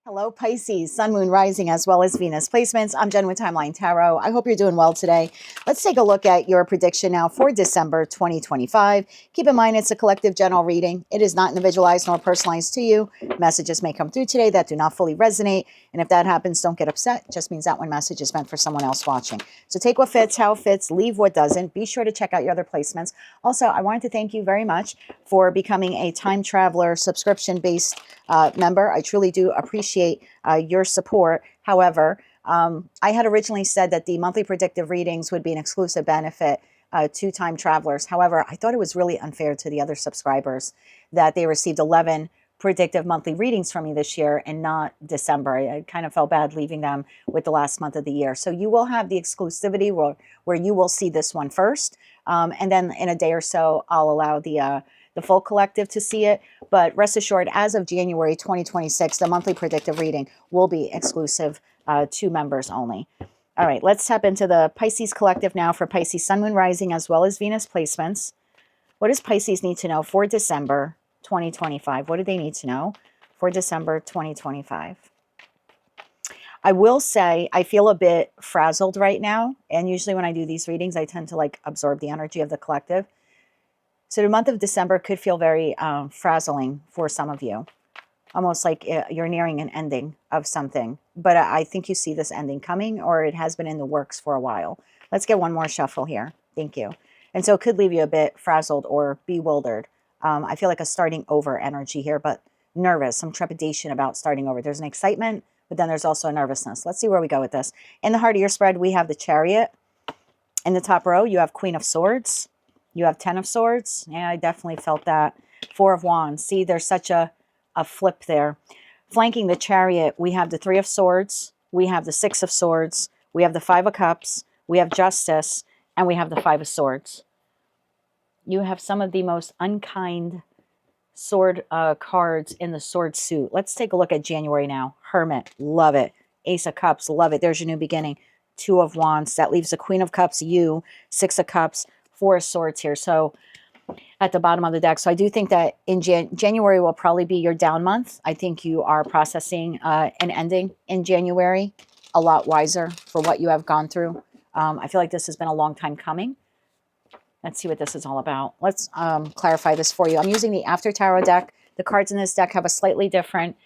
Hello, Pisces, Sun, Moon, Rising, as well as Venus placements. I'm Jen with Timeline Tarot. I hope you're doing well today. Let's take a look at your prediction now for December 2025. Keep in mind, it's a collective general reading. It is not individualized nor personalized to you. Messages may come through today that do not fully resonate. And if that happens, don't get upset. It just means that one message is meant for someone else watching. So take what fits, how it fits, leave what doesn't. Be sure to check out your other placements. Also, I wanted to thank you very much for becoming a Time Traveler subscription-based member. I truly do appreciate your support. However, I had originally said that the monthly predictive readings would be an exclusive benefit to Time Travelers. However, I thought it was really unfair to the other subscribers that they received 11 predictive monthly readings from me this year and not December. I kind of felt bad leaving them with the last month of the year. So you will have the exclusivity where you will see this one first. And then in a day or so, I'll allow the full collective to see it. But rest assured, as of January 2026, the monthly predictive reading will be exclusive to members only. All right, let's tap into the Pisces collective now for Pisces Sun, Moon, Rising, as well as Venus placements. What does Pisces need to know for December 2025? What do they need to know for December 2025? I will say I feel a bit frazzled right now. And usually when I do these readings, I tend to absorb the energy of the collective. So the month of December could feel very frazzling for some of you. Almost like you're nearing an ending of something. But I think you see this ending coming, or it has been in the works for a while. Let's get one more shuffle here. Thank you. And so it could leave you a bit frazzled or bewildered. I feel like a starting over energy here, but nervous, some trepidation about starting over. There's an excitement, but then there's also a nervousness. Let's see where we go with this. In the heart of your spread, we have the Chariot. In the top row, you have Queen of Swords. You have 10 of Swords. Yeah, I definitely felt that. 4 of Wands. See, there's such a flip there. Flanking the Chariot, we have the 3 of Swords. We have the 6 of Swords. We have the 5 of Cups. We have Justice. And we have the 5 of Swords. You have some of the most unkind sword cards in the sword suit. Let's take a look at January now. Hermit, love it. Ace of Cups, love it. There's your new beginning. 2 of Wands. That leaves the Queen of Cups, you. 6 of Cups. 4 of Swords here. So at the bottom of the deck. So I do think that in January will probably be your down month. I think you are processing an ending in January a lot wiser for what you have gone through. I feel like this has been a long time coming. Let's see what this is all about. Let's clarify this for you. I'm using the After Tarot deck. The cards in this deck have a slightly different,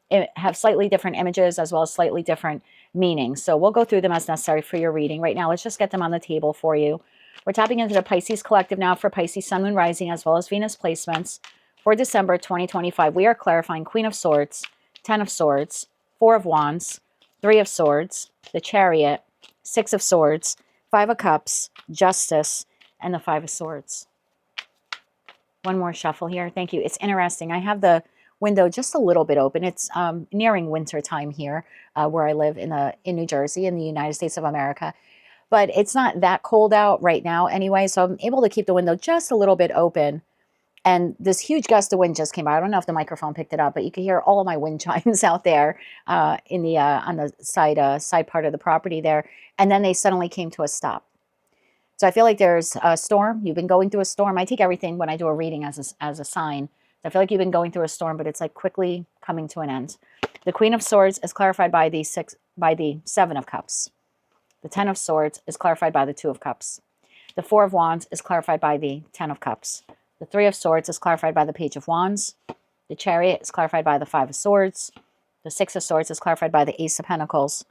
images as well as slightly different meanings. So we'll go through them as necessary for your reading. Right now, let's just get them on the table for you. We're tapping into the Pisces collective now for Pisces Sun, Moon, Rising, as well as Venus placements for December 2025. We are clarifying Queen of Swords, 10 of Swords, 4 of Wands, 3 of Swords, the Chariot, 6 of Swords, 5 of Cups, Justice, and the 5 of Swords. One more shuffle here. Thank you. It's interesting. I have the window just a little bit open. It's nearing winter time here where I live in New Jersey, in the United States of America. But it's not that cold out right now anyway, so I'm able to keep the window just a little bit open. And this huge gust of wind just came by. I don't know if the microphone picked it up, but you can hear all of my wind chimes out there on the side part of the property there. And then they suddenly came to a stop. So I feel like there's a storm. You've been going through a storm. I take everything when I do a reading as a sign. I feel like you've been going through a storm, but it's like quickly coming to an end. The Queen of Swords is clarified by the 7 of Cups. The 10 of Swords is clarified by the 2 of Cups. The 4 of Wands is clarified by the 10 of Cups. The 3 of Swords is clarified by the Page of Wands. The Chariot is clarified by the 5 of Swords. The 6 of Swords is clarified by the Ace of Pentacles.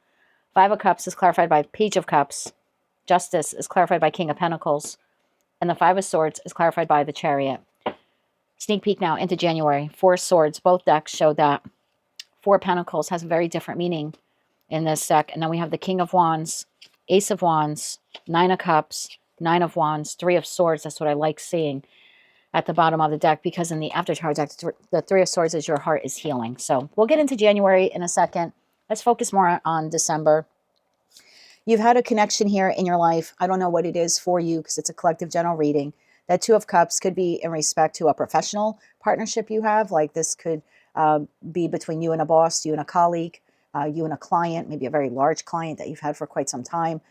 5 of Cups is clarified by Page of Cups. Justice is clarified by King of Pentacles. And the 5 of Swords is clarified by the Chariot. Sneak peek now into January. 4 Swords. Both decks show that 4 Pentacles has a very different meaning in this deck. And then we have the King of Wands, Ace of Wands, 9 of Cups, 9 of Wands, 3 of Swords. That's what I like seeing at the bottom of the deck, because in the After Tarot deck, the 3 of Swords is your heart is healing. So we'll get into January in a second. Let's focus more on December. You've had a connection here in your life. I don't know what it is for you because it's a collective general reading. That 2 of Cups could be in respect to a professional partnership you have. Like this could be between you and a boss, you and a colleague, you and a client, maybe a very large client that you've had for quite some time.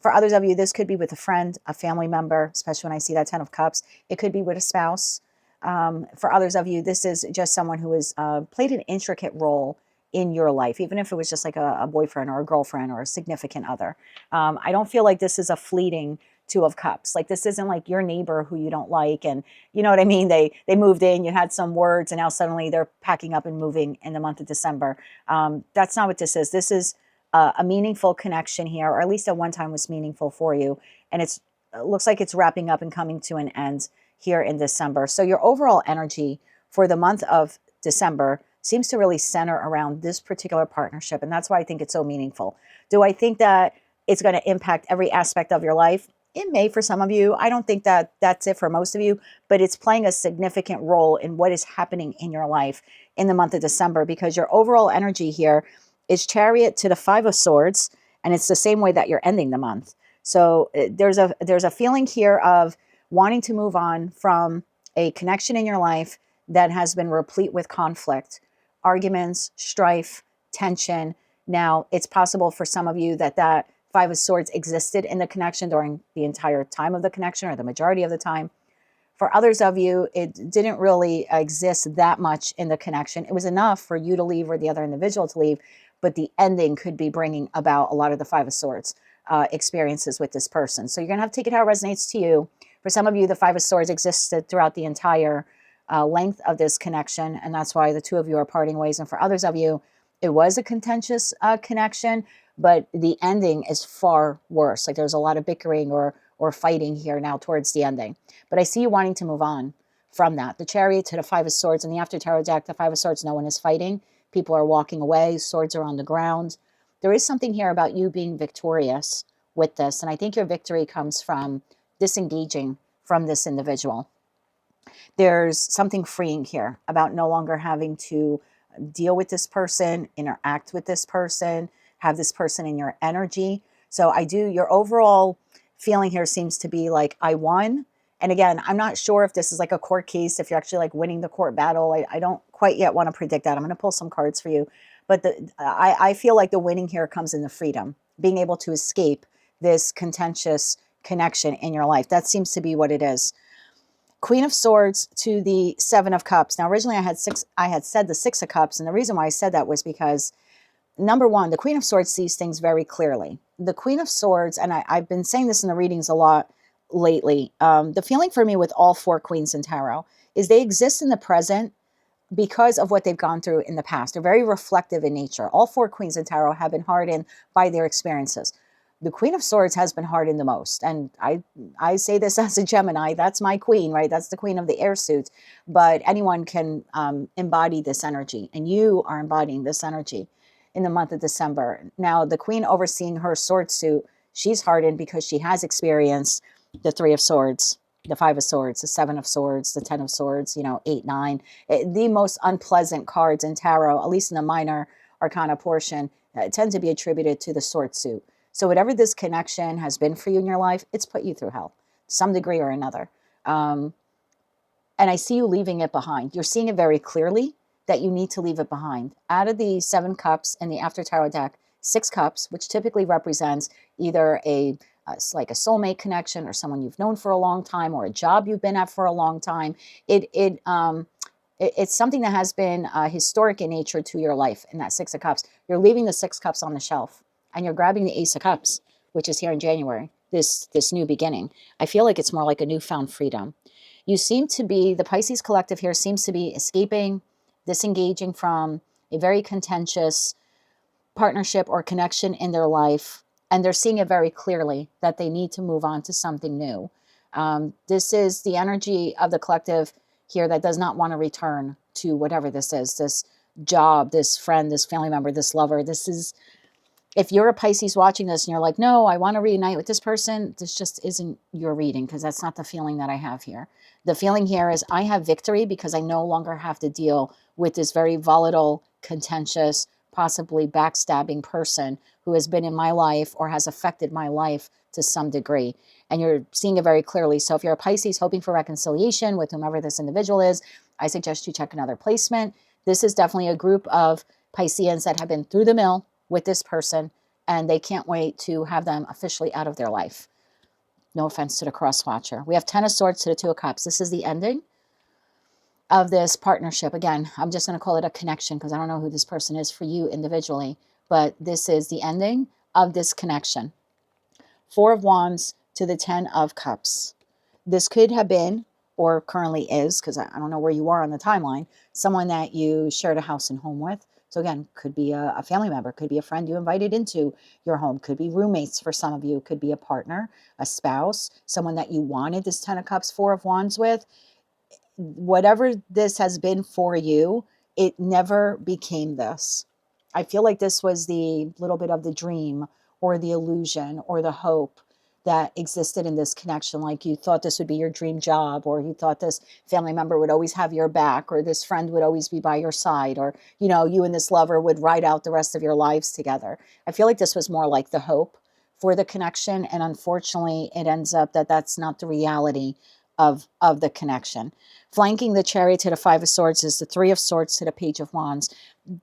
For others of you, this could be with a friend, a family member, especially when I see that 10 of Cups. It could be with a spouse. For others of you, this is just someone who has played an intricate role in your life, even if it was just like a boyfriend or a girlfriend or a significant other. I don't feel like this is a fleeting Two of Cups. Like this isn't like your neighbor who you don't like, and you know what I mean. They moved in, you had some words, and now suddenly they're packing up and moving in the month of December. That's not what this is. This is a meaningful connection here, or at least at one time was meaningful for you, and it looks like it's wrapping up and coming to an end here in December. So your overall energy for the month of December seems to really center around this particular partnership, and that's why I think it's so meaningful. Do I think that it's going to impact every aspect of your life? It may for some of you. I don't think that that's it for most of you, but it's playing a significant role in what is happening in your life in the month of December, because your overall energy here is Chariot to the Five of Swords, and it's the same way that you're ending the month. So there's a feeling here of wanting to move on from a connection in your life that has been replete with conflict, arguments, strife, tension. Now, it's possible for some of you that Five of Swords existed in the connection during the entire time of the connection, or the majority of the time. For others of you, it didn't really exist that much in the connection. It was enough for you to leave or the other individual to leave, but the ending could be bringing about a lot of the Five of Swords experiences with this person. So you're going to have to take it how it resonates to you. For some of you, the Five of Swords existed throughout the entire length of this connection, and that's why the two of you are parting ways. And for others of you, it was a contentious connection, but the ending is far worse. Like there's a lot of bickering or fighting here now towards the ending. But I see you wanting to move on from that. The Chariot to the Five of Swords, and the After Tarot deck, the Five of Swords, no one is fighting. People are walking away. Swords are on the ground. There is something here about you being victorious with this, and I think your victory comes from disengaging from this individual. There's something freeing here about no longer having to deal with this person, interact with this person, have this person in your energy. So your overall feeling here seems to be like, I won. And again, I'm not sure if this is like a court case, if you're actually like winning the court battle. I don't quite yet want to predict that. I'm going to pull some cards for you. But I feel like the winning here comes in the freedom, being able to escape this contentious connection in your life. That seems to be what it is. Queen of Swords to the Seven of Cups. Now, originally I had said the Six of Cups, and the reason why I said that was because, number one, the Queen of Swords sees things very clearly. The Queen of Swords, and I've been saying this in the readings a lot lately, the feeling for me with all four Queens in Tarot is they exist in the present because of what they've gone through in the past. They're very reflective in nature. All four Queens in Tarot have been hardened by their experiences. The Queen of Swords has been hardened the most. And I say this as a Gemini. That's my queen, right? That's the queen of the air suit. But anyone can embody this energy. And you are embodying this energy in the month of December. Now, the queen overseeing her sword suit, she's hardened because she has experienced the Three of Swords, the Five of Swords, the Seven of Swords, the Ten of Swords, 8, 9. The most unpleasant cards in Tarot, at least in the minor arcana portion, tend to be attributed to the sword suit. So whatever this connection has been for you in your life, it's put you through hell, to some degree or another. And I see you leaving it behind. You're seeing it very clearly that you need to leave it behind. Out of the Seven Cups in the After Tarot deck, Six Cups, which typically represents either like a soulmate connection or someone you've known for a long time or a job you've been at for a long time. It's something that has been historic in nature to your life in that Six of Cups. You're leaving the Six Cups on the shelf. And you're grabbing the Ace of Cups, which is here in January, this new beginning. I feel like it's more like a newfound freedom. You seem to be, the Pisces collective here seems to be escaping, disengaging from a very contentious partnership or connection in their life. And they're seeing it very clearly that they need to move on to something new. This is the energy of the collective here that does not want to return to whatever this is, this job, this friend, this family member, this lover. This is... If you're a Pisces watching this and you're like, no, I want to reunite with this person, this just isn't your reading, because that's not the feeling that I have here. The feeling here is I have victory because I no longer have to deal with this very volatile, contentious, possibly backstabbing person who has been in my life or has affected my life to some degree. And you're seeing it very clearly. So if you're a Pisces hoping for reconciliation with whomever this individual is, I suggest you check another placement. This is definitely a group of Pisceans that have been through the mill with this person, and they can't wait to have them officially out of their life. No offense to the cross watcher. We have Ten of Swords to the Two of Cups. This is the ending. of this partnership. Again, I'm just going to call it a connection because I don't know who this person is for you individually, but this is the ending of this connection. Four of Wands to the 10 of Cups. This could have been, or currently is, because I don't know where you are on the timeline, someone that you shared a house and home with. So again, could be a family member, could be a friend you invited into your home, could be roommates for some of you, could be a partner, a spouse, someone that you wanted this 10 of Cups, 4 of Wands with. Whatever this has been for you, it never became this. I feel like this was the little bit of the dream or the illusion or the hope that existed in this connection. Like you thought this would be your dream job, or you thought this family member would always have your back, or this friend would always be by your side, or, you know, you and this lover would ride out the rest of your lives together. I feel like this was more like the hope for the connection. And unfortunately, it ends up that that's not the reality of the connection. Flanking the Chariot to the 5 of Swords is the 3 of Swords to the Page of Wands.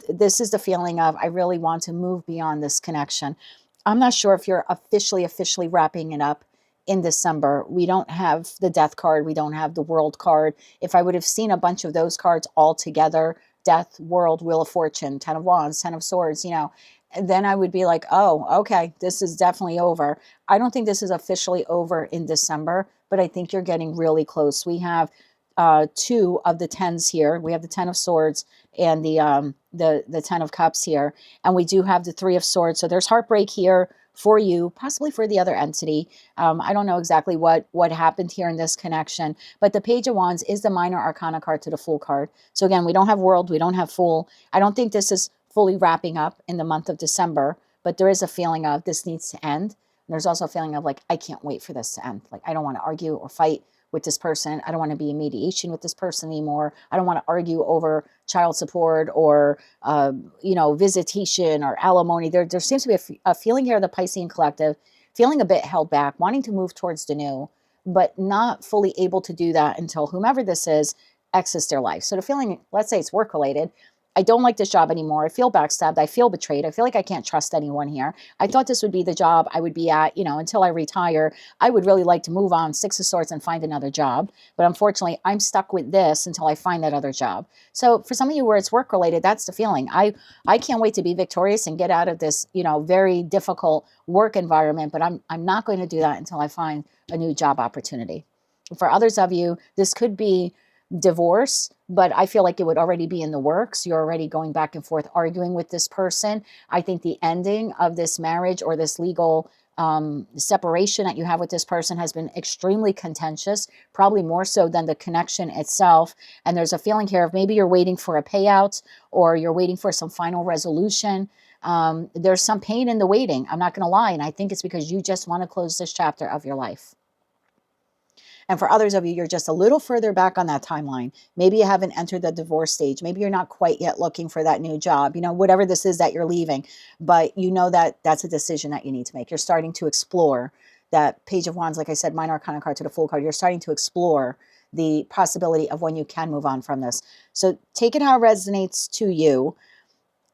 This is the feeling of, I really want to move beyond this connection. I'm not sure if you're officially wrapping it up in December. We don't have the Death card. We don't have the World card. If I would have seen a bunch of those cards all together, Death, World, Wheel of Fortune, 10 of Wands, 10 of Swords, you know, then I would be like, oh, okay, this is definitely over. I don't think this is officially over in December, but I think you're getting really close. We have 2 of the 10s here. We have the 10 of Swords and the 10 of Cups here, and we do have the 3 of Swords. So there's heartbreak here for you, possibly for the other entity. I don't know exactly what happened here in this connection, but the Page of Wands is the minor arcana card to the Fool card. So again, we don't have World, we don't have Fool. I don't think this is fully wrapping up in the month of December, but there is a feeling of this needs to end. And there's also a feeling of like, I can't wait for this to end. Like, I don't want to argue or fight with this person. I don't want to be in mediation with this person anymore. I don't want to argue over child support or, you know, visitation or alimony. There seems to be a feeling here of the Piscean collective, feeling a bit held back, wanting to move towards the new, but not fully able to do that until whomever this is exits their life. So the feeling, let's say it's work related, I don't like this job anymore. I feel backstabbed. I feel betrayed. I feel like I can't trust anyone here. I thought this would be the job I would be at, you know, until I retire. I would really like to move on, 6 of Swords, and find another job. But unfortunately, I'm stuck with this until I find that other job. So for some of you where it's work related, that's the feeling. I can't wait to be victorious and get out of this, you know, very difficult work environment. But I'm not going to do that until I find a new job opportunity. For others of you, this could be divorce, but I feel like it would already be in the works. You're already going back and forth arguing with this person. I think the ending of this marriage or this legal separation that you have with this person has been extremely contentious, probably more so than the connection itself. And there's a feeling here of maybe you're waiting for a payout or you're waiting for some final resolution. There's some pain in the waiting. I'm not going to lie. And I think it's because you just want to close this chapter of your life. And for others of you, you're just a little further back on that timeline. Maybe you haven't entered the divorce stage. Maybe you're not quite yet looking for that new job, you know, whatever this is that you're leaving. But you know that that's a decision that you need to make. You're starting to explore that Page of Wands, like I said, minor arcana card to the Fool card. You're starting to explore the possibility of when you can move on from this. So take it how it resonates to you.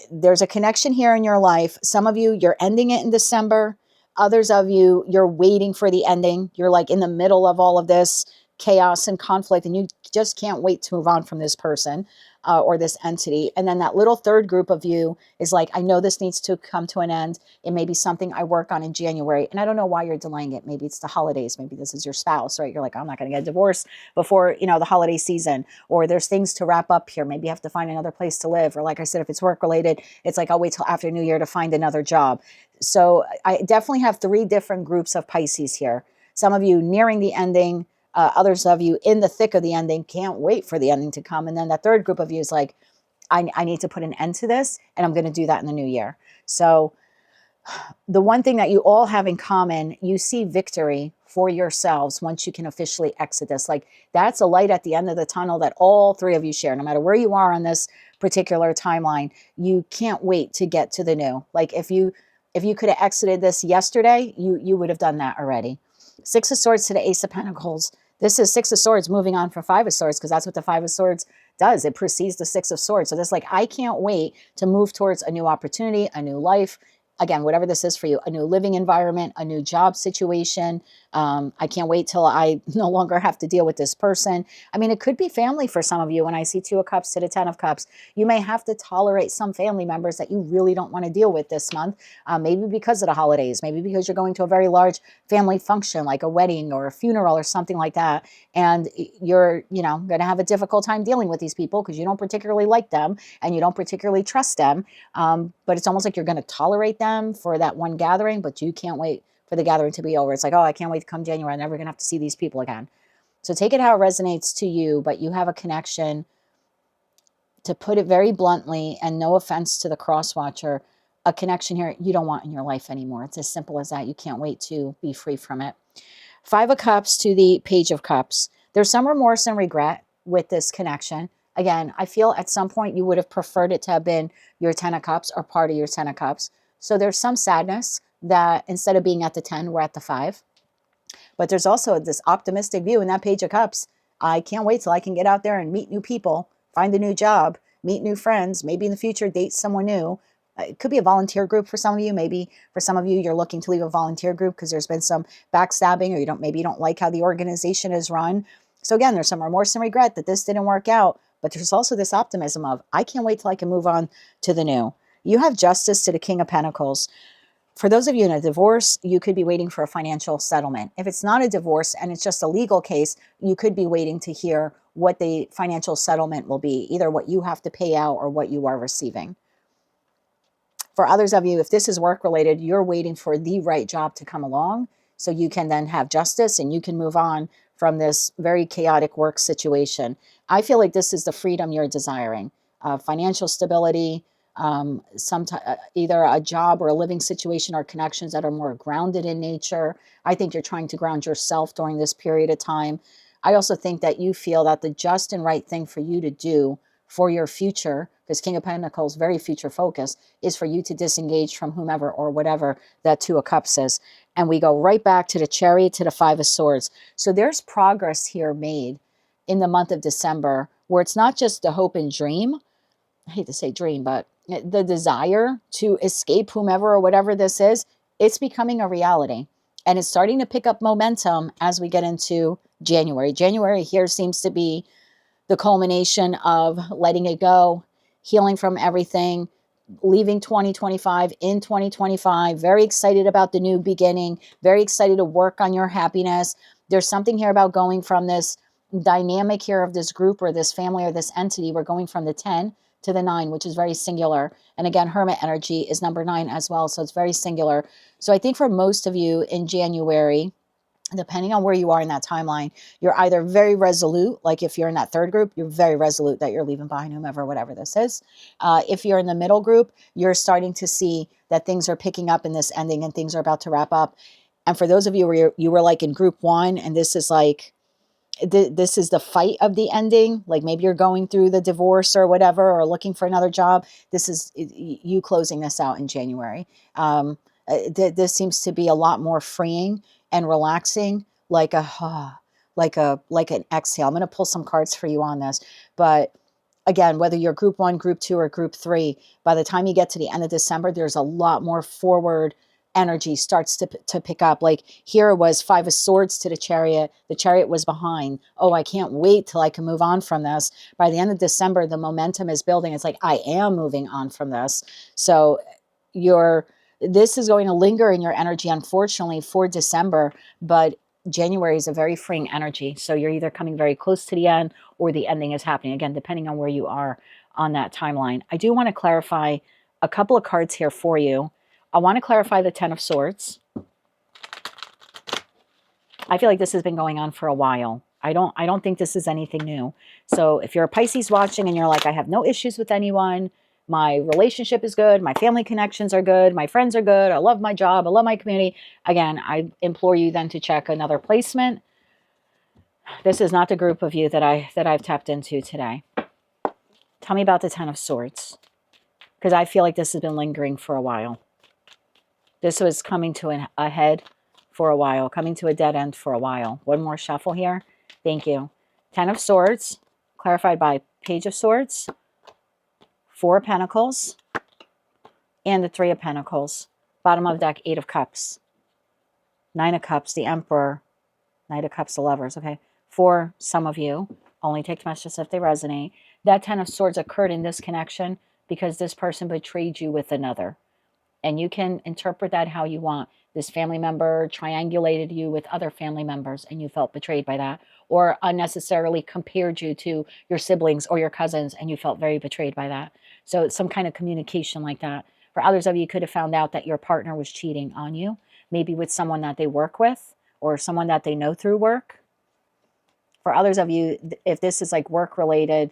There's a connection here in your life. Some of you, you're ending it in December. Others of you, you're waiting for the ending. You're like in the middle of all of this chaos and conflict, and you just can't wait to move on from this person or this entity. And then that little third group of you is like, I know this needs to come to an end. It may be something I work on in January, and I don't know why you're delaying it. Maybe it's the holidays. Maybe this is your spouse, right? You're like, I'm not going to get divorced before, you know, the holiday season, or there's things to wrap up here. Maybe you have to find another place to live. Or like I said, if it's work related, it's like, I'll wait till after New Year to find another job. So I definitely have 3 different groups of Pisces here. Some of you nearing the ending, others of you in the thick of the ending, can't wait for the ending to come. And then the third group of you is like, I need to put an end to this, and I'm going to do that in the new year. So the one thing that you all have in common, you see victory for yourselves once you can officially exit this. Like, that's a light at the end of the tunnel that all 3 of you share. No matter where you are on this particular timeline, you can't wait to get to the new. Like, if you could have exited this yesterday, you would have done that already. 6 of Swords to the Ace of Pentacles. This is 6 of Swords moving on from 5 of Swords, because that's what the 5 of Swords does. It precedes the 6 of Swords. So this, like, I can't wait to move towards a new opportunity, a new life, again, whatever this is for you, a new living environment, a new job situation. I can't wait till I no longer have to deal with this person. I mean, it could be family for some of you. When I see 2 of Cups to the 10 of Cups, you may have to tolerate some family members that you really don't want to deal with this month. Maybe because of the holidays, maybe because you're going to a very large family function like a wedding or a funeral or something like that. And you're, going to have a difficult time dealing with these people because you don't particularly like them and you don't particularly trust them. But it's almost like you're going to tolerate them for that one gathering, but you can't wait for the gathering to be over. It's like, oh, I can't wait to come January. I'm never going to have to see these people again. So take it how it resonates to you, but you have a connection, to put it very bluntly, and no offense to the cross watcher, a connection here you don't want in your life anymore. It's as simple as that. You can't wait to be free from it. 5 of Cups to the Page of Cups. There's some remorse and regret with this connection. Again, I feel at some point you would have preferred it to have been your 10 of Cups or part of your 10 of Cups. So there's some sadness that instead of being at the 10, we're at the 5. But there's also this optimistic view in that Page of Cups. I can't wait till I can get out there and meet new people, find a new job, meet new friends, maybe in the future date someone new. It could be a volunteer group for some of you. Maybe for some of you, you're looking to leave a volunteer group because there's been some backstabbing, or maybe you don't like how the organization is run. So again, there's some remorse and regret that this didn't work out, but there's also this optimism of, I can't wait till I can move on to the new. You have Justice to the King of Pentacles. For those of you in a divorce, you could be waiting for a financial settlement. If it's not a divorce and it's just a legal case, you could be waiting to hear what the financial settlement will be, either what you have to pay out or what you are receiving. For others of you, if this is work related, you're waiting for the right job to come along so you can then have justice and you can move on from this very chaotic work situation. I feel like this is the freedom you're desiring. Financial stability, either a job or a living situation or connections that are more grounded in nature. I think you're trying to ground yourself during this period of time. I also think that you feel that the just and right thing for you to do for your future, because King of Pentacles, very future focused, is for you to disengage from whomever or whatever that 2 of Cups is. And we go right back to the Chariot, to the 5 of Swords. So there's progress here made in the month of December, where it's not just the hope and dream. I hate to say dream, but the desire to escape whomever or whatever this is, it's becoming a reality. And it's starting to pick up momentum as we get into January. January here seems to be the culmination of letting it go, healing from everything, leaving 2025 in 2025, very excited about the new beginning, very excited to work on your happiness. There's something here about going from this dynamic here of this group or this family or this entity. We're going from the 10 to the 9, which is very singular. And again, Hermit energy is number 9 as well. So it's very singular. So I think for most of you in January, depending on where you are in that timeline, you're either very resolute, like if you're in that 3rd group, you're very resolute that you're leaving behind whomever, whatever this is. If you're in the middle group, you're starting to see that things are picking up in this ending and things are about to wrap up. And for those of you where you were like in group 1, and this is like, this is the fight of the ending, like maybe you're going through the divorce or whatever, or looking for another job, this is you closing this out in January. This seems to be a lot more freeing and relaxing, like an exhale. I'm going to pull some cards for you on this, but again, whether you're group 1, group 2, or group 3, by the time you get to the end of December, there's a lot more forward energy starts to pick up. Like here it was 5 of Swords to the Chariot. The Chariot was behind. Oh, I can't wait till I can move on from this. By the end of December, the momentum is building. It's like, I am moving on from this. So this is going to linger in your energy, unfortunately, for December, but January is a very freeing energy. So you're either coming very close to the end or the ending is happening, again, depending on where you are on that timeline. I do want to clarify a couple of cards here for you. I want to clarify the 10 of Swords. I feel like this has been going on for a while. I don't think this is anything new. So if you're a Pisces watching and you're like, I have no issues with anyone, my relationship is good, my family connections are good, my friends are good, I love my job, I love my community. Again, I implore you then to check another placement. This is not the group of you that I've tapped into today. Tell me about the 10 of Swords, because I feel like this has been lingering for a while. This was coming to a head for a while, coming to a dead end for a while. One more shuffle here. Thank you. 10 of Swords, clarified by Page of Swords, 4 of Pentacles, and the 3 of Pentacles. Bottom of deck, 8 of Cups. 9 of Cups, the Emperor. Knight of Cups, the Lovers, okay? For some of you, only take the messages if they resonate. That 10 of Swords occurred in this connection because this person betrayed you with another. And you can interpret that how you want. This family member triangulated you with other family members and you felt betrayed by that, or unnecessarily compared you to your siblings or your cousins and you felt very betrayed by that. So it's some kind of communication like that. For others of you, you could have found out that your partner was cheating on you, maybe with someone that they work with or someone that they know through work. For others of you, if this is like work related,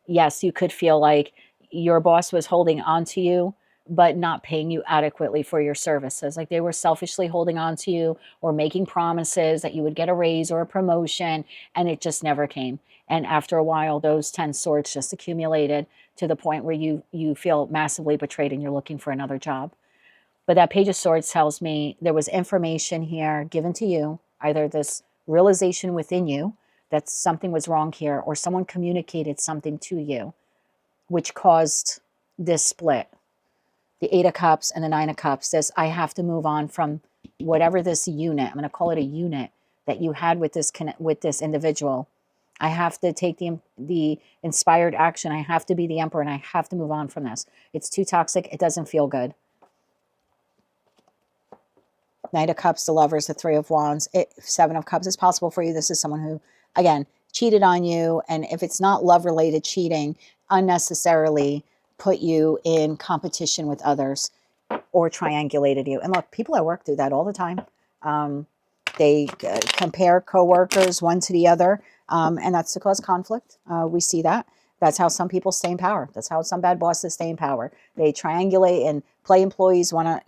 yes, you could feel like your boss was holding on to you but not paying you adequately for your services. Like they were selfishly holding on to you or making promises that you would get a raise or a promotion, and it just never came. And after a while, those 10 swords just accumulated to the point where you feel massively betrayed and you're looking for another job. But that Page of Swords tells me there was information here given to you, either this realization within you that something was wrong here, or someone communicated something to you, which caused this split. The 8 of Cups and the 9 of Cups, this, I have to move on from whatever this unit, I'm going to call it a unit, that you had with this individual. I have to take the inspired action. I have to be the Emperor and I have to move on from this. It's too toxic. It doesn't feel good. Knight of Cups, the Lovers, the 3 of Wands, 7 of Cups. It's possible for you. This is someone who, again, cheated on you. And if it's not love-related cheating, unnecessarily put you in competition with others or triangulated you. And look, people at work do that all the time. They compare coworkers one to the other, and that's to cause conflict. We see that. That's how some people stay in power. That's how some bad bosses stay in power. They triangulate and play employees one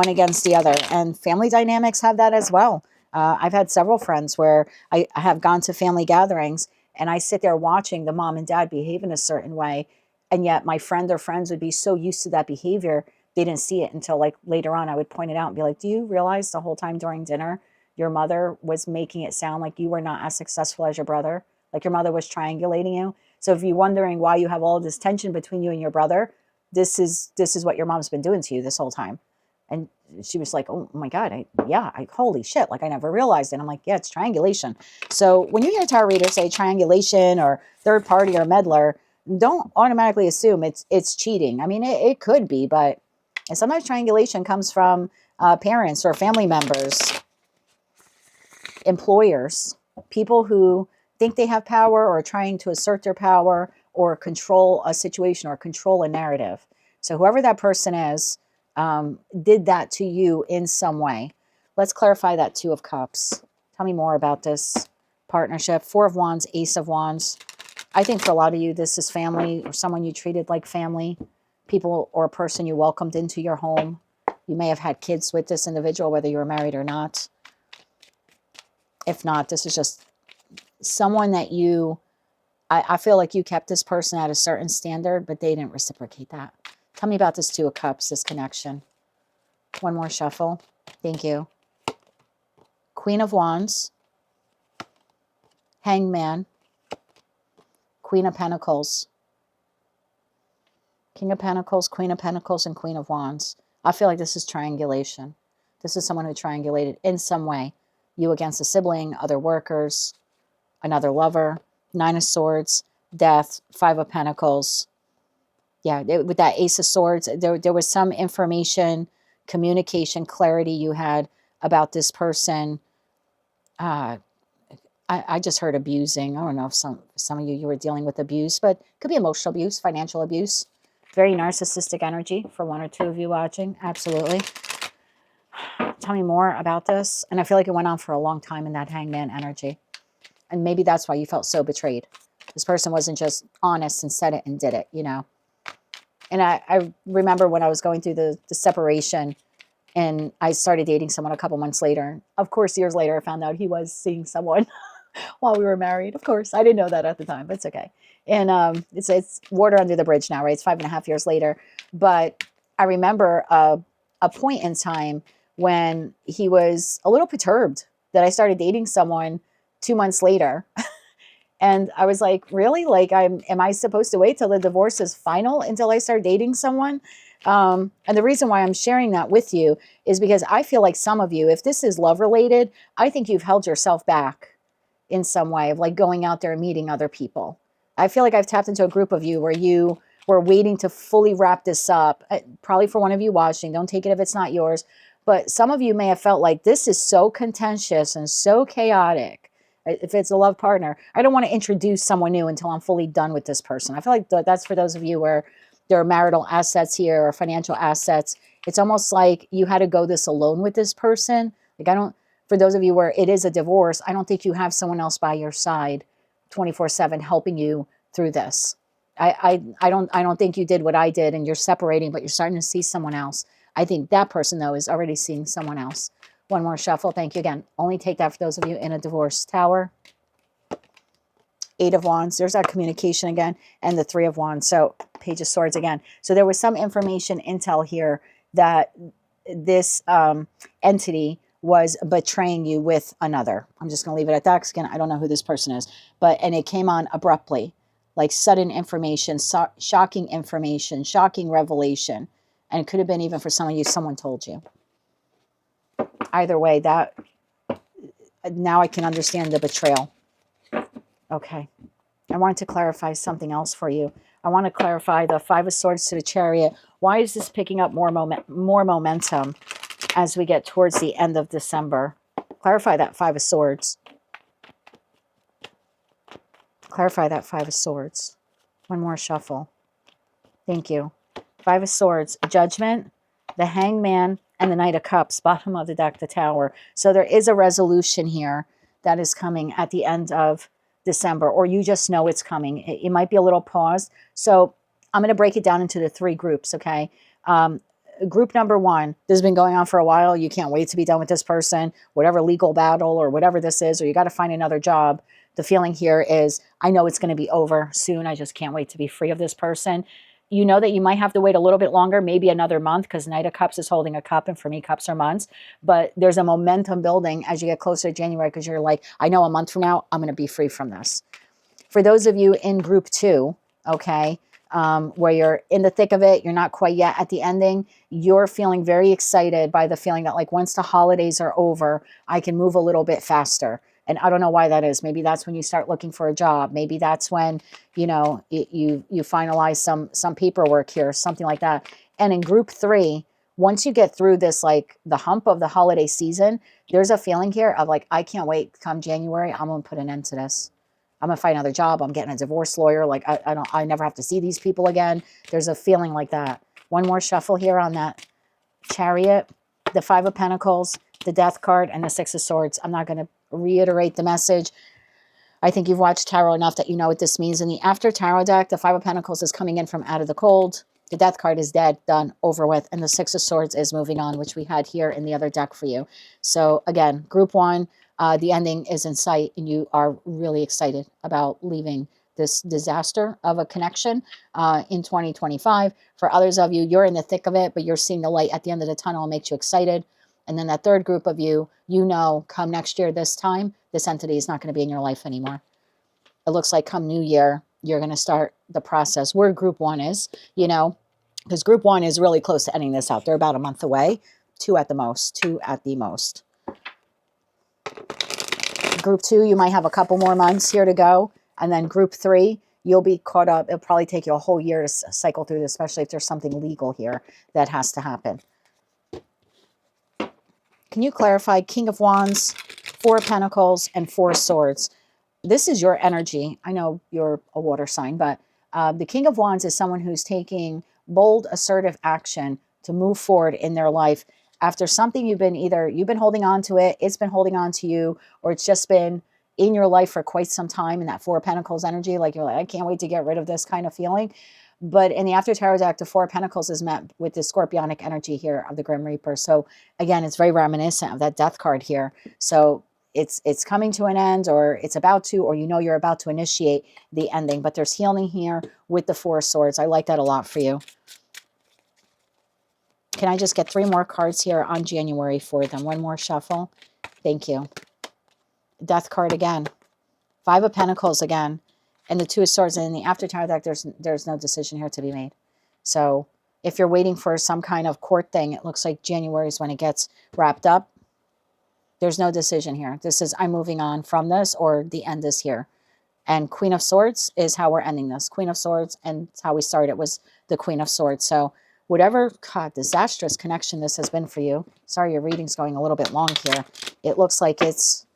against the other. And family dynamics have that as well. I've had several friends where I have gone to family gatherings and I sit there watching the mom and dad behave in a certain way. And yet my friend or friends would be so used to that behavior, they didn't see it until like later on. I would point it out and be like, do you realize the whole time during dinner, your mother was making it sound like you were not as successful as your brother? Like your mother was triangulating you. So if you're wondering why you have all this tension between you and your brother, this is what your mom's been doing to you this whole time. And she was like, oh my God, holy shit. Like I never realized it. I'm like, yeah, it's triangulation. So when you hear a tarot reader say triangulation or third party or meddler, don't automatically assume it's cheating. I mean, it could be, but sometimes triangulation comes from parents or family members, employers, people who think they have power or are trying to assert their power or control a situation or control a narrative. So whoever that person is did that to you in some way. Let's clarify that 2 of Cups. Tell me more about this partnership. 4 of Wands, Ace of Wands. I think for a lot of you, this is family or someone you treated like family, people or a person you welcomed into your home. You may have had kids with this individual, whether you were married or not. If not, this is just someone that I feel like you kept this person at a certain standard, but they didn't reciprocate that. Tell me about this 2 of Cups, this connection. One more shuffle. Thank you. Queen of Wands, Hangman, Queen of Pentacles, King of Pentacles, Queen of Pentacles, and Queen of Wands. I feel like this is triangulation. This is someone who triangulated in some way. You against a sibling, other workers, another lover. 9 of Swords, Death, 5 of Pentacles. Yeah, with that Ace of Swords, there was some information, communication, clarity you had about this person. I just heard abusing. I don't know if some of you were dealing with abuse, but it could be emotional abuse, financial abuse. Very narcissistic energy for 1 or 2 of you watching. Absolutely. Tell me more about this. And I feel like it went on for a long time in that Hangman energy. And maybe that's why you felt so betrayed. This person wasn't just honest and said it and did it, you know. And I remember when I was going through the separation and I started dating someone a couple months later. Of course, years later, I found out he was seeing someone while we were married. Of course, I didn't know that at the time, but it's okay. And it's water under the bridge now, right? It's 5.5 years later. But I remember a point in time when he was a little perturbed that I started dating someone 2 months later. And I was like, really? Like, am I supposed to wait till the divorce is final until I start dating someone? And the reason why I'm sharing that with you is because I feel like some of you, if this is love related, I think you've held yourself back in some way of like going out there and meeting other people. I feel like I've tapped into a group of you where you were waiting to fully wrap this up. Probably for one of you watching, don't take it if it's not yours. But some of you may have felt like this is so contentious and so chaotic. If it's a love partner, I don't want to introduce someone new until I'm fully done with this person. I feel like that's for those of you where there are marital assets here or financial assets. It's almost like you had to go this alone with this person. Like for those of you where it is a divorce, I don't think you have someone else by your side 24/7 helping you through this. I don't think you did what I did and you're separating, but you're starting to see someone else. I think that person, though, is already seeing someone else. One more shuffle. Thank you again. Only take that for those of you in a divorce. Tower. 8 of Wands. There's our communication again. And the 3 of Wands. So Page of Swords again. So there was some information, intel here that this entity was betraying you with another. I'm just going to leave it at that because, again, I don't know who this person is. And it came on abruptly, like sudden information, shocking information, shocking revelation. And it could have been even for some of you, someone told you. Either way, that now I can understand the betrayal. Okay. I wanted to clarify something else for you. I want to clarify the 5 of Swords to the Chariot. Why is this picking up more momentum as we get towards the end of December? Clarify that 5 of Swords. Clarify that 5 of Swords. One more shuffle. Thank you. 5 of Swords, Judgment, the Hangman, and the Knight of Cups, bottom of the deck, the Tower. So there is a resolution here that is coming at the end of December, or you just know it's coming. It might be a little paused. So I'm going to break it down into the 3 groups, okay? Group number 1, this has been going on for a while. You can't wait to be done with this person, whatever legal battle or whatever this is, or you got to find another job. The feeling here is, I know it's going to be over soon. I just can't wait to be free of this person. You know that you might have to wait a little bit longer, maybe another month, because Knight of Cups is holding a cup, and for me, cups are months. But there's a momentum building as you get closer to January, because you're like, I know a month from now, I'm going to be free from this. For those of you in group 2, okay, where you're in the thick of it, you're not quite yet at the ending, you're feeling very excited by the feeling that like once the holidays are over, I can move a little bit faster. And I don't know why that is. Maybe that's when you start looking for a job. Maybe that's when, you know, you finalize some paperwork here, something like that. And in group 3, once you get through this, like the hump of the holiday season, there's a feeling here of like, I can't wait. Come January, I'm going to put an end to this. I'm going to find another job. I'm getting a divorce lawyer. Like I never have to see these people again. There's a feeling like that. One more shuffle here on that Chariot, the 5 of Pentacles, the Death card, and the 6 of Swords. I'm not going to reiterate the message. I think you've watched tarot enough that you know what this means. In the after tarot deck, the 5 of Pentacles is coming in from out of the cold. The Death card is dead, done, over with. And the 6 of Swords is moving on, which we had here in the other deck for you. So again, group 1, the ending is in sight, and you are really excited about leaving this disaster of a connection in 2025. For others of you, you're in the thick of it, but you're seeing the light at the end of the tunnel. It makes you excited. And then that third group of you, you know, come next year this time, this entity is not going to be in your life anymore. It looks like come New Year, you're going to start the process where group 1 is, you know, because group 1 is really close to ending this out. They're about a month away, 2 at the most, 2 at the most. Group 2, you might have a couple more months here to go. And then group 3, you'll be caught up. It'll probably take you a whole year to cycle through this, especially if there's something legal here that has to happen. Can you clarify King of Wands, 4 of Pentacles, and 4 of Swords? This is your energy. I know you're a water sign, but the King of Wands is someone who's taking bold, assertive action to move forward in their life after something you've been holding on to it, it's been holding on to you, or it's just been in your life for quite some time in that 4 of Pentacles energy. Like you're like, I can't wait to get rid of this kind of feeling. But in the after tarot deck, the 4 of Pentacles is met with the scorpionic energy here of the Grim Reaper. So again, it's very reminiscent of that Death card here. So it's coming to an end, or it's about to, or you know you're about to initiate the ending. But there's healing here with the 4 of Swords. I like that a lot for you. Can I just get 3 more cards here on January for them? One more shuffle. Thank you. Death card again. Five of Pentacles again, and the Two of Swords. And in the after tower deck, there's no decision here to be made. So if you're waiting for some kind of court thing, it looks like January is when it gets wrapped up. There's no decision here. This is, I'm moving on from this, or the end is here. And Queen of Swords is how we're ending this. Queen of Swords, and how we started was the Queen of Swords. So whatever, God, disastrous connection this has been for you. Sorry, your reading's going a little bit long here. It looks like it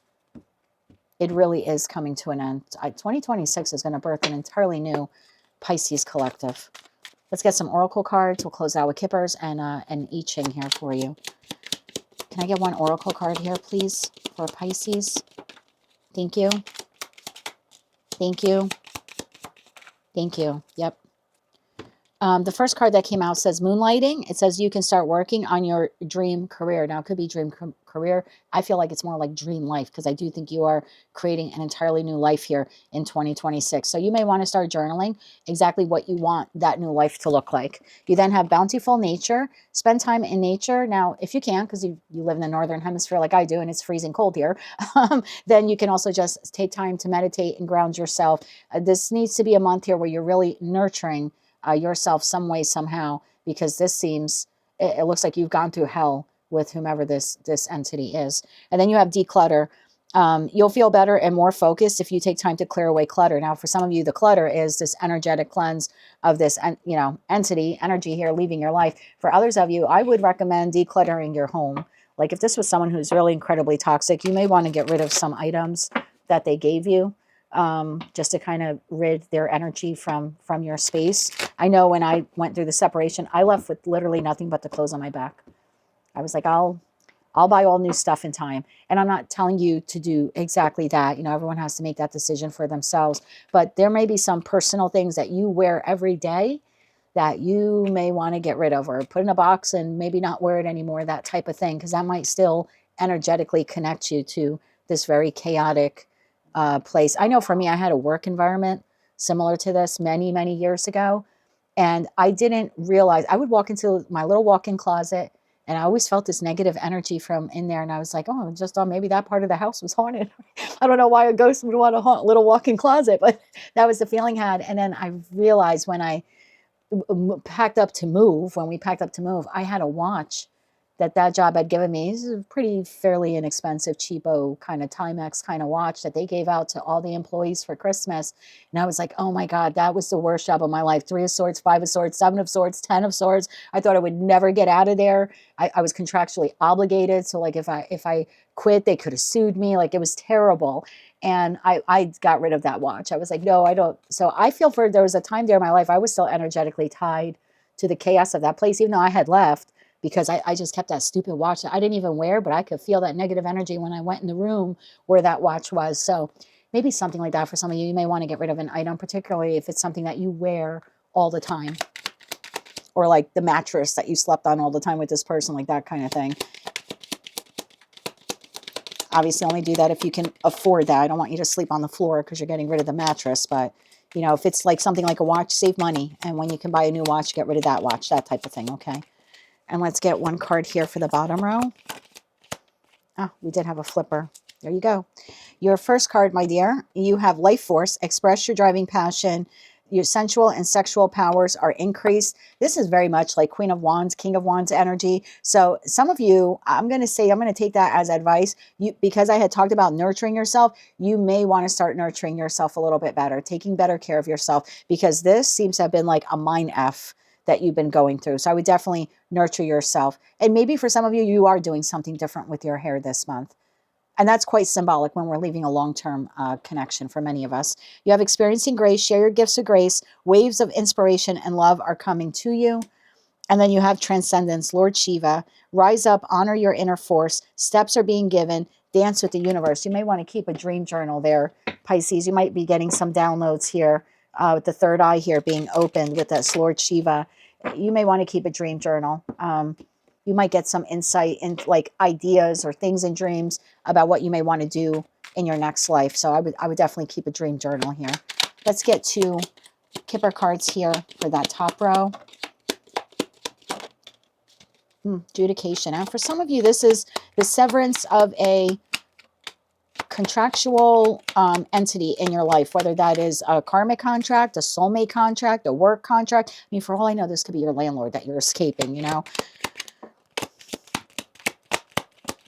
really is coming to an end. 2026 is going to birth an entirely new Pisces collective. Let's get some oracle cards. We'll close out with Kippers and an I Ching here for you. Can I get one oracle card here, please, for Pisces? Thank you. Thank you. Thank you. Yep. The first card that came out says moonlighting. It says you can start working on your dream career. Now, it could be dream career. I feel like it's more like dream life, because I do think you are creating an entirely new life here in 2026. So you may want to start journaling exactly what you want that new life to look like. You then have bountiful nature. Spend time in nature. Now, if you can, because you live in the northern hemisphere like I do, and it's freezing cold here, then you can also just take time to meditate and ground yourself. This needs to be a month here where you're really nurturing yourself some way, somehow, because this seems, it looks like you've gone through hell with whomever this entity is. And then you have declutter. You'll feel better and more focused if you take time to clear away clutter. Now, for some of you, the clutter is this energetic cleanse of this, energy here leaving your life. For others of you, I would recommend decluttering your home. Like if this was someone who's really incredibly toxic, you may want to get rid of some items that they gave you. Just to kind of rid their energy from your space. I know when I went through the separation, I left with literally nothing but the clothes on my back. I was like, I'll buy all new stuff in time. And I'm not telling you to do exactly that. Everyone has to make that decision for themselves. But there may be some personal things that you wear every day that you may want to get rid of, or put in a box and maybe not wear it anymore, that type of thing, because that might still energetically connect you to this very chaotic place. I know for me, I had a work environment similar to this many, many years ago. And I didn't realize, I would walk into my little walk-in closet, and I always felt this negative energy from in there. And I was like, oh, just thought maybe that part of the house was haunted. I don't know why a ghost would want to haunt a little walk-in closet, but that was the feeling I had. And then I realized when I packed up to move, I had a watch that job had given me. This is a pretty fairly inexpensive, cheapo kind of Timex kind of watch that they gave out to all the employees for Christmas. And I was like, oh my God, that was the worst job of my life. 3 of Swords, 5 of Swords, 7 of Swords, 10 of Swords. I thought I would never get out of there. I was contractually obligated. So like if I quit, they could have sued me. Like it was terrible. And I got rid of that watch. I was like, no, I don't. So I feel there was a time there in my life, I was still energetically tied to the chaos of that place, even though I had left, because I just kept that stupid watch that I didn't even wear, but I could feel that negative energy when I went in the room where that watch was. So maybe something like that for some of you. You may want to get rid of an item, particularly if it's something that you wear all the time, or like the mattress that you slept on all the time with this person, like that kind of thing. Obviously, only do that if you can afford that. I don't want you to sleep on the floor because you're getting rid of the mattress. But, if it's like something like a watch, save money. And when you can buy a new watch, get rid of that watch, that type of thing, okay? And let's get one card here for the bottom row. Oh, we did have a flipper. There you go. Your first card, my dear, you have life force. Express your driving passion. Your sensual and sexual powers are increased. This is very much like Queen of Wands, King of Wands energy. So some of you, I'm going to take that as advice. Because I had talked about nurturing yourself, you may want to start nurturing yourself a little bit better, taking better care of yourself, because this seems to have been like a mind F that you've been going through. So I would definitely nurture yourself. And maybe for some of you, you are doing something different with your hair this month. And that's quite symbolic when we're leaving a long-term connection for many of us. You have experiencing grace, share your gifts of grace, waves of inspiration and love are coming to you. And then you have transcendence, Lord Shiva, rise up, honor your inner force, steps are being given, dance with the universe. You may want to keep a dream journal there, Pisces. You might be getting some downloads here with the third eye here being opened with this Lord Shiva. You may want to keep a dream journal. You might get some insight in like ideas or things in dreams about what you may want to do in your next life. So I would definitely keep a dream journal here. Let's get 2 Kipper cards here for that top row. Adjudication. And for some of you, this is the severance of a contractual entity in your life, whether that is a karmic contract, a soulmate contract, a work contract. I mean, for all I know, this could be your landlord that you're escaping, you know.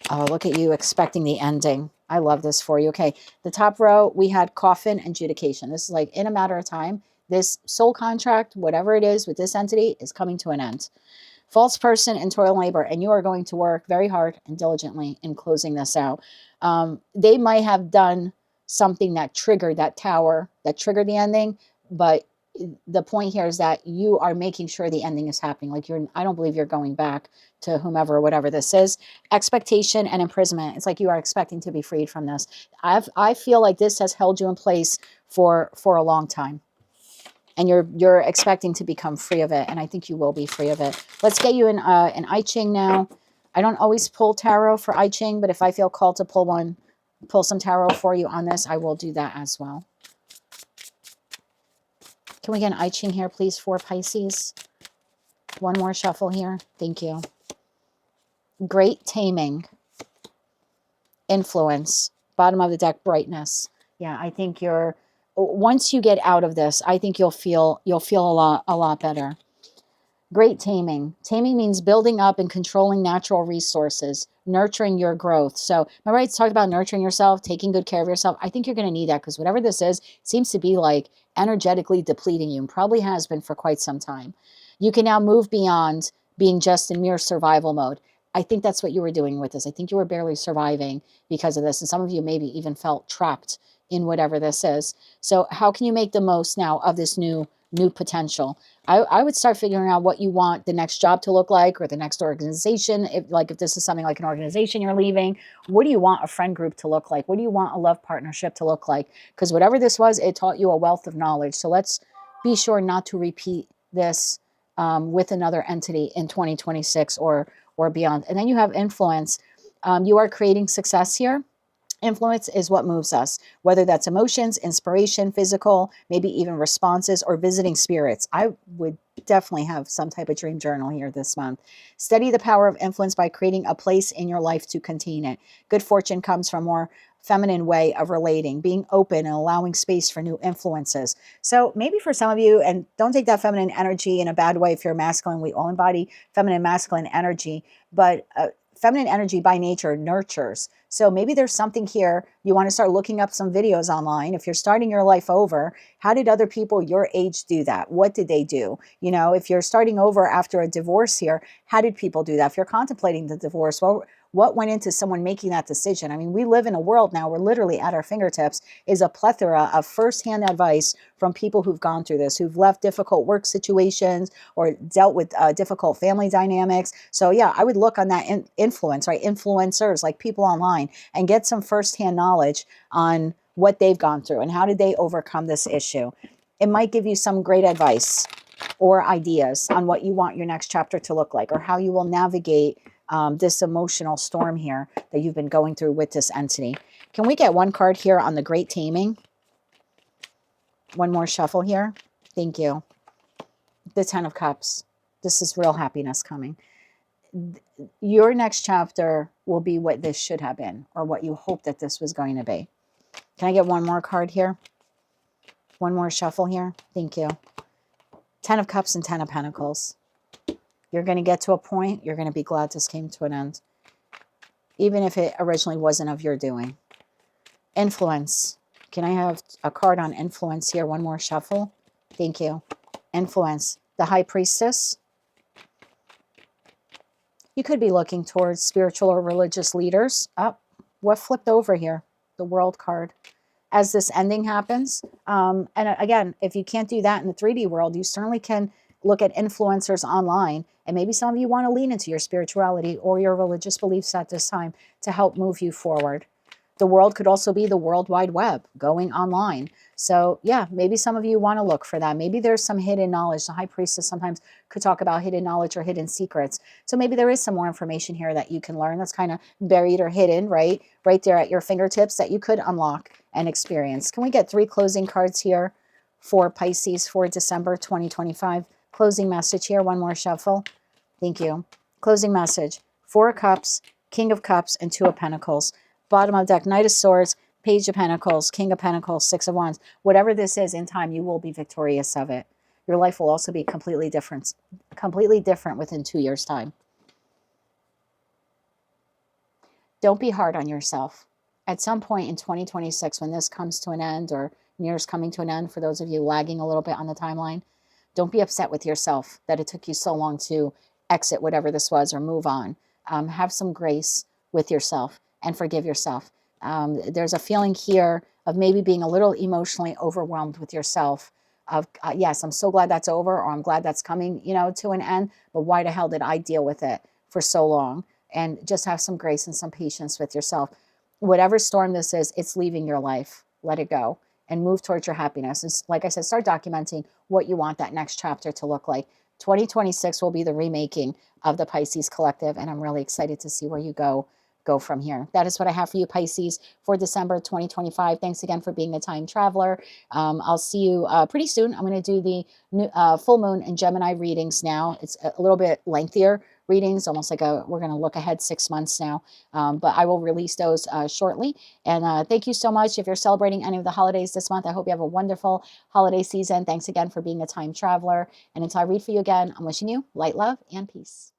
Oh, look at you expecting the ending. I love this for you. Okay, the top row, we had coffin and adjudication. This is like in a matter of time. This soul contract, whatever it is with this entity, is coming to an end. False person and toil and labor, and you are going to work very hard and diligently in closing this out. They might have done something that triggered that tower, that triggered the ending, but the point here is that you are making sure the ending is happening. Like I don't believe you're going back to whomever or whatever this is. Expectation and imprisonment. It's like you are expecting to be freed from this. I feel like this has held you in place for a long time. And you're expecting to become free of it. And I think you will be free of it. Let's get you an I Ching now. I don't always pull tarot for I Ching, but if I feel called to pull some tarot for you on this, I will do that as well. Can we get an I Ching here, please, for Pisces? One more shuffle here. Thank you. Great taming. Influence. Bottom of the deck, brightness. Yeah, I think once you get out of this, I think you'll feel a lot better. Great taming. Taming means building up and controlling natural resources, nurturing your growth. So remember I talked about nurturing yourself, taking good care of yourself. I think you're going to need that because whatever this is, seems to be like energetically depleting you and probably has been for quite some time. You can now move beyond being just in mere survival mode. I think that's what you were doing with this. I think you were barely surviving because of this. And some of you maybe even felt trapped in whatever this is. So how can you make the most now of this new potential? I would start figuring out what you want the next job to look like or the next organization. If this is something like an organization you're leaving, what do you want a friend group to look like? What do you want a love partnership to look like? Because whatever this was, it taught you a wealth of knowledge. So let's be sure not to repeat this with another entity in 2026 or beyond. And then you have influence. You are creating success here. Influence is what moves us, whether that's emotions, inspiration, physical, maybe even responses, or visiting spirits. I would definitely have some type of dream journal here this month. Study the power of influence by creating a place in your life to contain it. Good fortune comes from more feminine way of relating, being open and allowing space for new influences. So maybe for some of you, and don't take that feminine energy in a bad way if you're masculine, we all embody feminine, masculine energy, but feminine energy by nature nurtures. So maybe there's something here. You want to start looking up some videos online. If you're starting your life over, how did other people your age do that? What did they do? You know, if you're starting over after a divorce here, how did people do that? If you're contemplating the divorce, well, what went into someone making that decision? I mean, we live in a world now where literally at our fingertips is a plethora of firsthand advice from people who've gone through this, who've left difficult work situations or dealt with difficult family dynamics. So yeah, I would look on that influence, right? Influencers, like people online, and get some firsthand knowledge on what they've gone through and how did they overcome this issue. It might give you some great advice or ideas on what you want your next chapter to look like or how you will navigate this emotional storm here that you've been going through with this entity. Can we get one card here on the Great Taming? One more shuffle here. Thank you. The Ten of Cups. This is real happiness coming. Your next chapter will be what this should have been or what you hoped that this was going to be. Can I get one more card here? One more shuffle here. Thank you. Ten of Cups and Ten of Pentacles. You're going to get to a point, you're going to be glad this came to an end. Even if it originally wasn't of your doing. Influence. Can I have a card on influence here? One more shuffle. Thank you. Influence. The High Priestess. You could be looking towards spiritual or religious leaders. Oh, what flipped over here? The World card. As this ending happens. And again, if you can't do that in the 3D world, you certainly can look at influencers online. And maybe some of you want to lean into your spirituality or your religious beliefs at this time to help move you forward. The world could also be the World Wide Web, going online. So yeah, maybe some of you want to look for that. Maybe there's some hidden knowledge. The High Priestess sometimes could talk about hidden knowledge or hidden secrets. So maybe there is some more information here that you can learn that's kind of buried or hidden, right? Right there at your fingertips that you could unlock and experience. Can we get 3 closing cards here for Pisces for December 2025? Closing message here. One more shuffle. Thank you. Closing message. 4 of Cups, King of Cups, and 2 of Pentacles. Bottom of deck, Knight of Swords, Page of Pentacles, King of Pentacles, Six of Wands. Whatever this is, in time, you will be victorious of it. Your life will also be completely different within 2 years' time. Don't be hard on yourself. At some point in 2026, when this comes to an end, or year's coming to an end, for those of you lagging a little bit on the timeline, don't be upset with yourself that it took you so long to exit whatever this was or move on. Have some grace with yourself and forgive yourself. There's a feeling here of maybe being a little emotionally overwhelmed with yourself of, yes, I'm so glad that's over, or I'm glad that's coming, to an end, but why the hell did I deal with it for so long? And just have some grace and some patience with yourself. Whatever storm this is, it's leaving your life. Let it go and move towards your happiness. And like I said, start documenting what you want that next chapter to look like. 2026 will be the remaking of the Pisces collective, and I'm really excited to see where you go from here. That is what I have for you, Pisces, for December 2025. Thanks again for being a time traveler. I'll see you pretty soon. I'm going to do the new, full moon and Gemini readings now. It's a little bit lengthier readings, almost like we're going to look ahead 6 months now. But I will release those shortly. And thank you so much. If you're celebrating any of the holidays this month, I hope you have a wonderful holiday season. Thanks again for being a time traveler. And until I read for you again, I'm wishing you light, love, and peace.